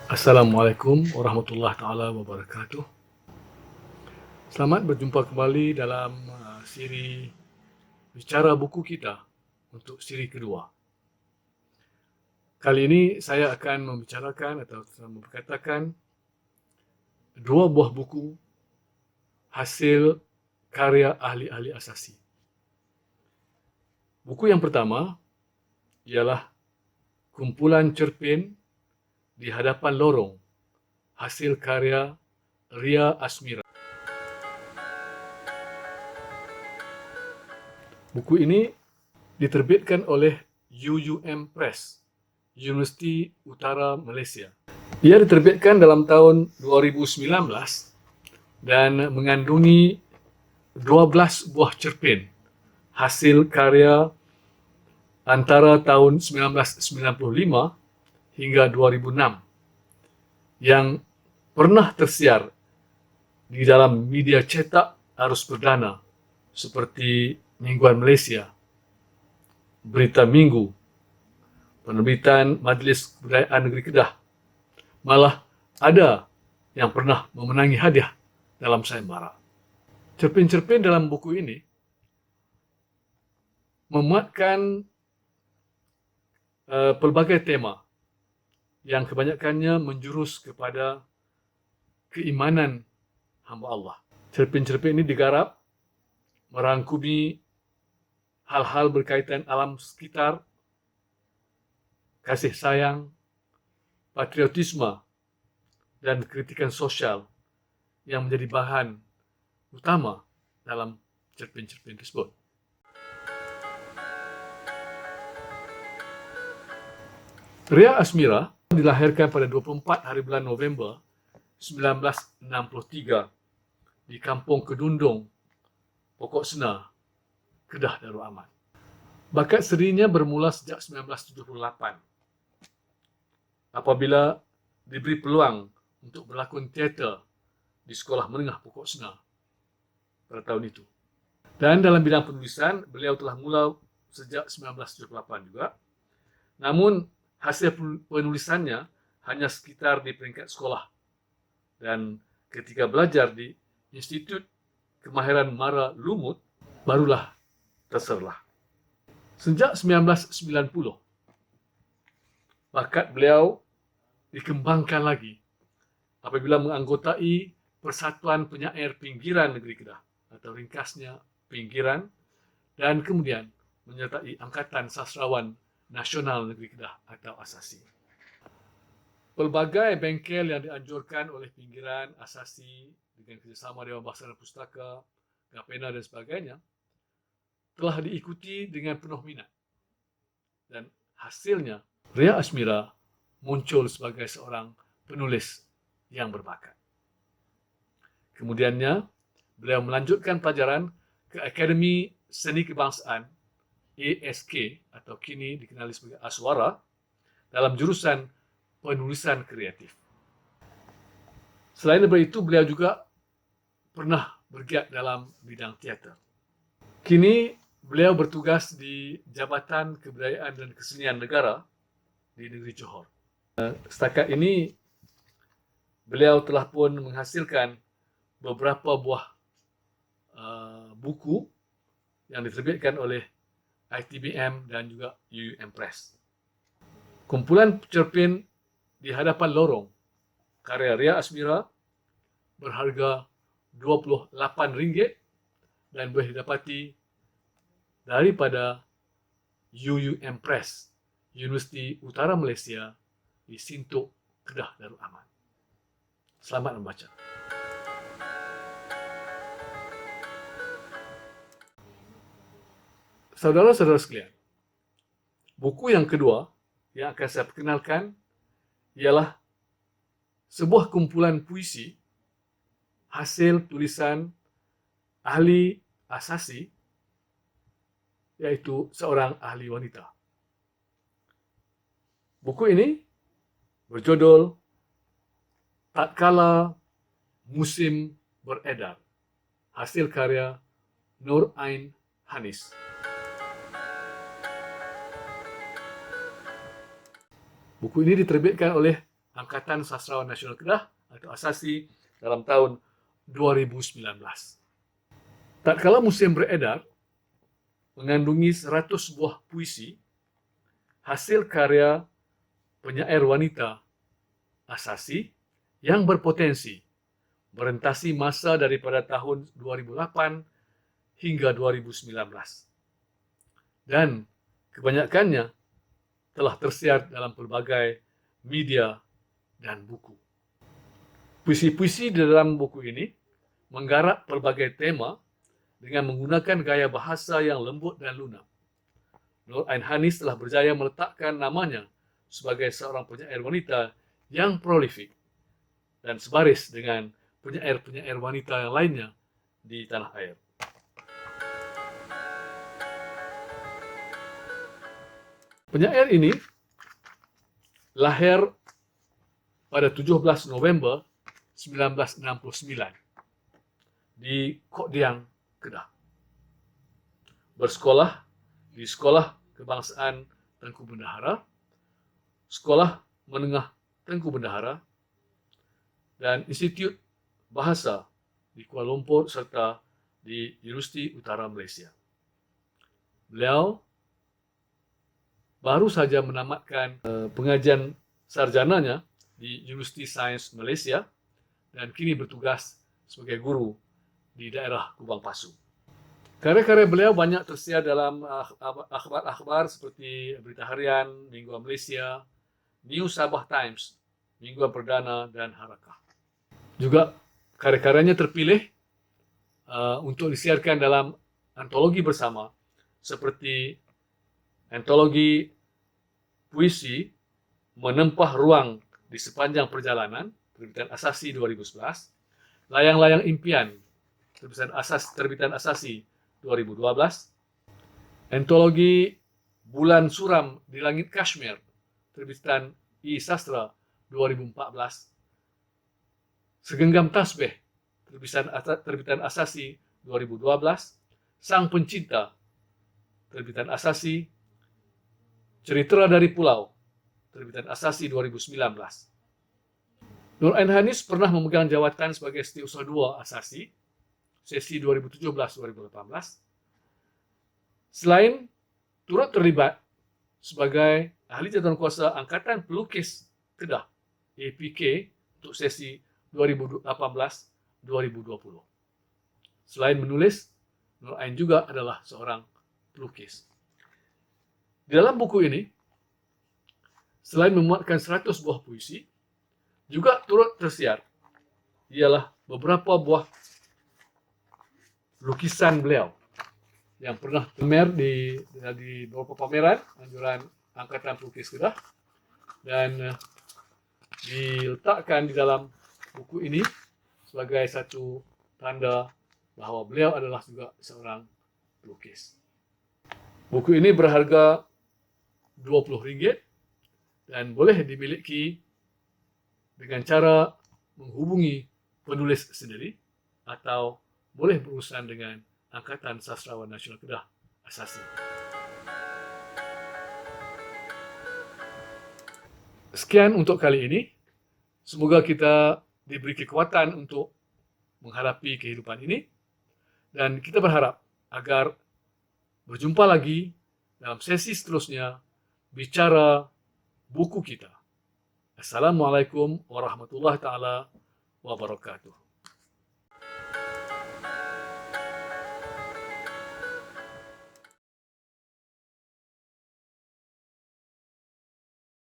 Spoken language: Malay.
Assalamualaikum warahmatullahi taala wabarakatuh. Selamat berjumpa kembali dalam siri bicara buku kita untuk siri kedua. Kali ini saya akan membicarakan atau berkatakan dua buah buku hasil karya ahli-ahli asasi. Buku yang pertama ialah kumpulan cerpen di hadapan lorong hasil karya Ria Asmira. Buku ini diterbitkan oleh UUM Press, Universiti Utara Malaysia. Ia diterbitkan dalam tahun 2019 dan mengandungi 12 buah cerpen hasil karya antara tahun 1995 hingga 2006 yang pernah tersiar di dalam media cetak arus perdana seperti Mingguan Malaysia, Berita Minggu, penerbitan Majlis Kebudayaan Negeri Kedah. Malah ada yang pernah memenangi hadiah dalam sayembara. Cerpen-cerpen dalam buku ini memuatkan pelbagai tema yang kebanyakannya menjurus kepada keimanan hamba Allah. Cerpen-cerpen ini digarap merangkumi hal-hal berkaitan alam sekitar, kasih sayang, patriotisme, dan kritikan sosial yang menjadi bahan utama dalam cerpen-cerpen tersebut. Ria Asmira dilahirkan pada 24 hari bulan November 1963 di Kampung Kedundung, Pokok Sena, Kedah Darul Aman. Bakat serinya bermula sejak 1978 apabila diberi peluang untuk berlakon teater di Sekolah Menengah Pokok Sena pada tahun itu. Dan dalam bidang penulisan, beliau telah mula sejak 1978 juga. Namun, hasil penulisannya hanya sekitar di peringkat sekolah. Dan ketika belajar di Institut Kemahiran Mara Lumut, barulah terserlah. Sejak 1990, bakat beliau dikembangkan lagi apabila menganggotai Persatuan Penyair Pinggiran Negeri Kedah atau ringkasnya Pinggiran, dan kemudian menyertai Angkatan Sastrawan Nasional Negeri Kedah atau ASASI. Pelbagai bengkel yang dianjurkan oleh Pinggiran, ASASI dengan kerjasama Dewan Bahasa dan Pustaka, Gapena dan sebagainya telah diikuti dengan penuh minat. Dan hasilnya, Ria Asmira muncul sebagai seorang penulis yang berbakat. Kemudiannya, beliau melanjutkan pelajaran ke Akademi Seni Kebangsaan ASK atau kini dikenali sebagai Aswara dalam jurusan penulisan kreatif. Selain daripada itu, beliau juga pernah bergiat dalam bidang teater. Kini beliau bertugas di Jabatan Kebudayaan dan Kesenian Negara di negeri Johor. Setakat ini, beliau telah pun menghasilkan beberapa buah buku yang diterbitkan oleh ITBM dan juga UUM Press. Kumpulan cerpen di hadapan lorong karya Ria Asmira berharga RM28 dan boleh didapati daripada UUM Press, Universiti Utara Malaysia di Sintok, Kedah Darul Aman. Selamat membaca. Saudara-saudara sekalian, buku yang kedua yang akan saya perkenalkan ialah sebuah kumpulan puisi hasil tulisan ahli asasi, yaitu seorang ahli wanita. Buku ini berjudul Tatkala Musim Beredar, hasil karya Nur Ain Hanis. Buku ini diterbitkan oleh Angkatan Sastrawan Nasional Kedah atau ASASI dalam tahun 2019. Tatkala museum beredar, mengandungi 100 buah puisi hasil karya penyair wanita ASASI yang berpotensi merentasi masa daripada tahun 2008 hingga 2019. Dan kebanyakannya telah tersiar dalam pelbagai media dan buku. Puisi-puisi di dalam buku ini menggarap pelbagai tema dengan menggunakan gaya bahasa yang lembut dan lunak. Nur Ain Hanis telah berjaya meletakkan namanya sebagai seorang penyair wanita yang prolifik dan sebaris dengan penyair-penyair wanita yang lainnya di tanah air. Penyair ini lahir pada 17 November 1969 di Kok Diang, Kedah. Bersekolah di Sekolah Kebangsaan Tengku Bendahara, Sekolah Menengah Tengku Bendahara, dan Institut Bahasa di Kuala Lumpur serta di Universiti Utara Malaysia. Beliau baru saja menamatkan pengajian sarjananya di Universiti Sains Malaysia dan kini bertugas sebagai guru di daerah Kubang Pasu. Karya-karya beliau banyak tersiar dalam akhbar-akhbar seperti Berita Harian, Mingguan Malaysia, New Sabah Times, Mingguan Perdana, dan Harakah. Juga karya-karyanya terpilih untuk disiarkan dalam antologi bersama seperti antologi puisi Menempah Ruang di Sepanjang Perjalanan, terbitan ASASI 2011, Layang-Layang Impian, terbitan ASASI 2012, antologi Bulan Suram di Langit Kashmir, terbitan I Sastra 2014, Segenggam Tasbih, terbitan ASASI 2012, Sang Pencinta, terbitan ASASI, Cerita dari Pulau, terbitan ASASI 2019. Nur Ain Hanis pernah memegang jawatan sebagai Setiausaha II ASASI, sesi 2017-2018. Selain turut terlibat sebagai ahli jawatankuasa Angkatan Pelukis Kedah, APK, untuk sesi 2018-2020. Selain menulis, Nur Ain juga adalah seorang pelukis. Di dalam buku ini, selain memuatkan 100 buah puisi, juga turut tersiar ialah beberapa buah lukisan beliau yang pernah pamer di beberapa pameran anjuran Angkatan Pelukis Kedah dan diletakkan di dalam buku ini sebagai satu tanda bahawa beliau adalah juga seorang pelukis. Buku ini berharga RM20 dan boleh dimiliki dengan cara menghubungi penulis sendiri atau boleh berurusan dengan Angkatan Sastrawan Nasional Kedah ASASI. Sekian untuk kali ini. Semoga kita diberi kekuatan untuk menghadapi kehidupan ini dan kita berharap agar berjumpa lagi dalam sesi seterusnya bicara buku kita. Assalamualaikum warahmatullahi taala wabarakatuh.